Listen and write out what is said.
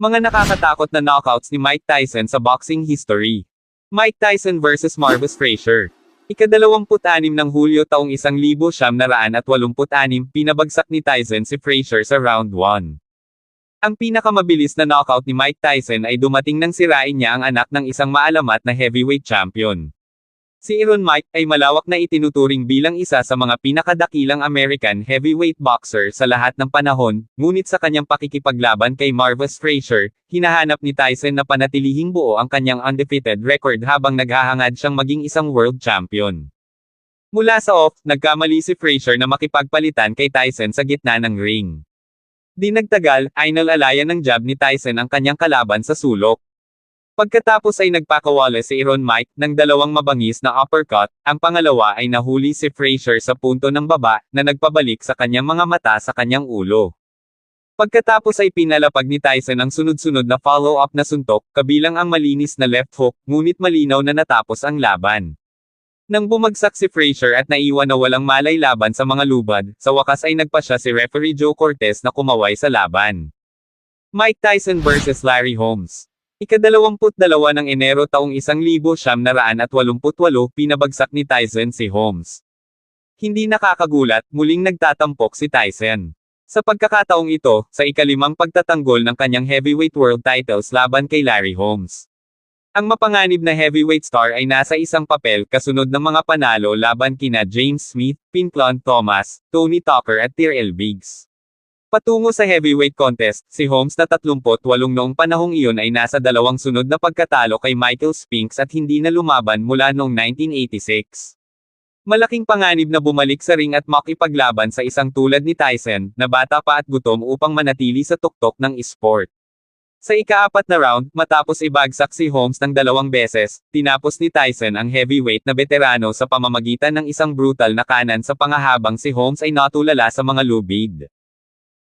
Mga nakakatakot na knockouts ni Mike Tyson sa boxing history. Mike Tyson vs. Marvis Frazier. Ika-26 ng Hulyo taong 1986, pinabagsak ni Tyson si Frazier sa round 1. Ang pinakamabilis na knockout ni Mike Tyson ay dumating nang sirain niya ang anak ng isang maalamat na heavyweight champion. Si Iron Mike ay malawak na itinuturing bilang isa sa mga pinakadakilang American heavyweight boxer sa lahat ng panahon, ngunit sa kanyang pakikipaglaban kay Marvis Frazier, hinahanap ni Tyson na panatilihing buo ang kanyang undefeated record habang naghahangad siyang maging isang world champion. Mula sa off, nagkamali si Frazier na makipagpalitan kay Tyson sa gitna ng ring. Di nagtagal, ay nalalayan ng jab ni Tyson ang kanyang kalaban sa sulok. Pagkatapos ay nagpakawala si Iron Mike ng dalawang mabangis na uppercut, ang pangalawa ay nahuli si Frazier sa punto ng baba, na nagpabalik sa kanyang mga mata sa kanyang ulo. Pagkatapos ay pinalapag ni Tyson ang sunod-sunod na follow-up na suntok, kabilang ang malinis na left hook, ngunit malinaw na natapos ang laban. Nang bumagsak si Frazier at naiwan na walang malay laban sa mga lubad, sa wakas ay nagpasya si referee Joe Cortez na kumaway sa laban. Mike Tyson vs. Larry Holmes. Ika-22 ng Enero taong 1988, pinabagsak ni Tyson si Holmes. Hindi nakakagulat, muling nagtatampok si Tyson. Sa pagkakataong ito, sa ika-5 pagtatanggol ng kanyang heavyweight world titles laban kay Larry Holmes. Ang mapanganib na heavyweight star ay nasa isang papel kasunod ng mga panalo laban kina James Smith, Pinklon Thomas, Tony Tucker at Tyrell Biggs. Patungo sa heavyweight contest, si Holmes na 38 noong panahong iyon ay nasa 2 sunod na pagkatalo kay Michael Spinks at hindi na lumaban mula noong 1986. Malaking panganib na bumalik sa ring at makipaglaban sa isang tulad ni Tyson, na bata pa at gutom upang manatili sa tuktok ng esport. Sa ika-4 na round, matapos ibagsak si Holmes ng 2 beses, tinapos ni Tyson ang heavyweight na veterano sa pamamagitan ng isang brutal na kanan sa pangahabang si Holmes ay natulala sa mga lubid.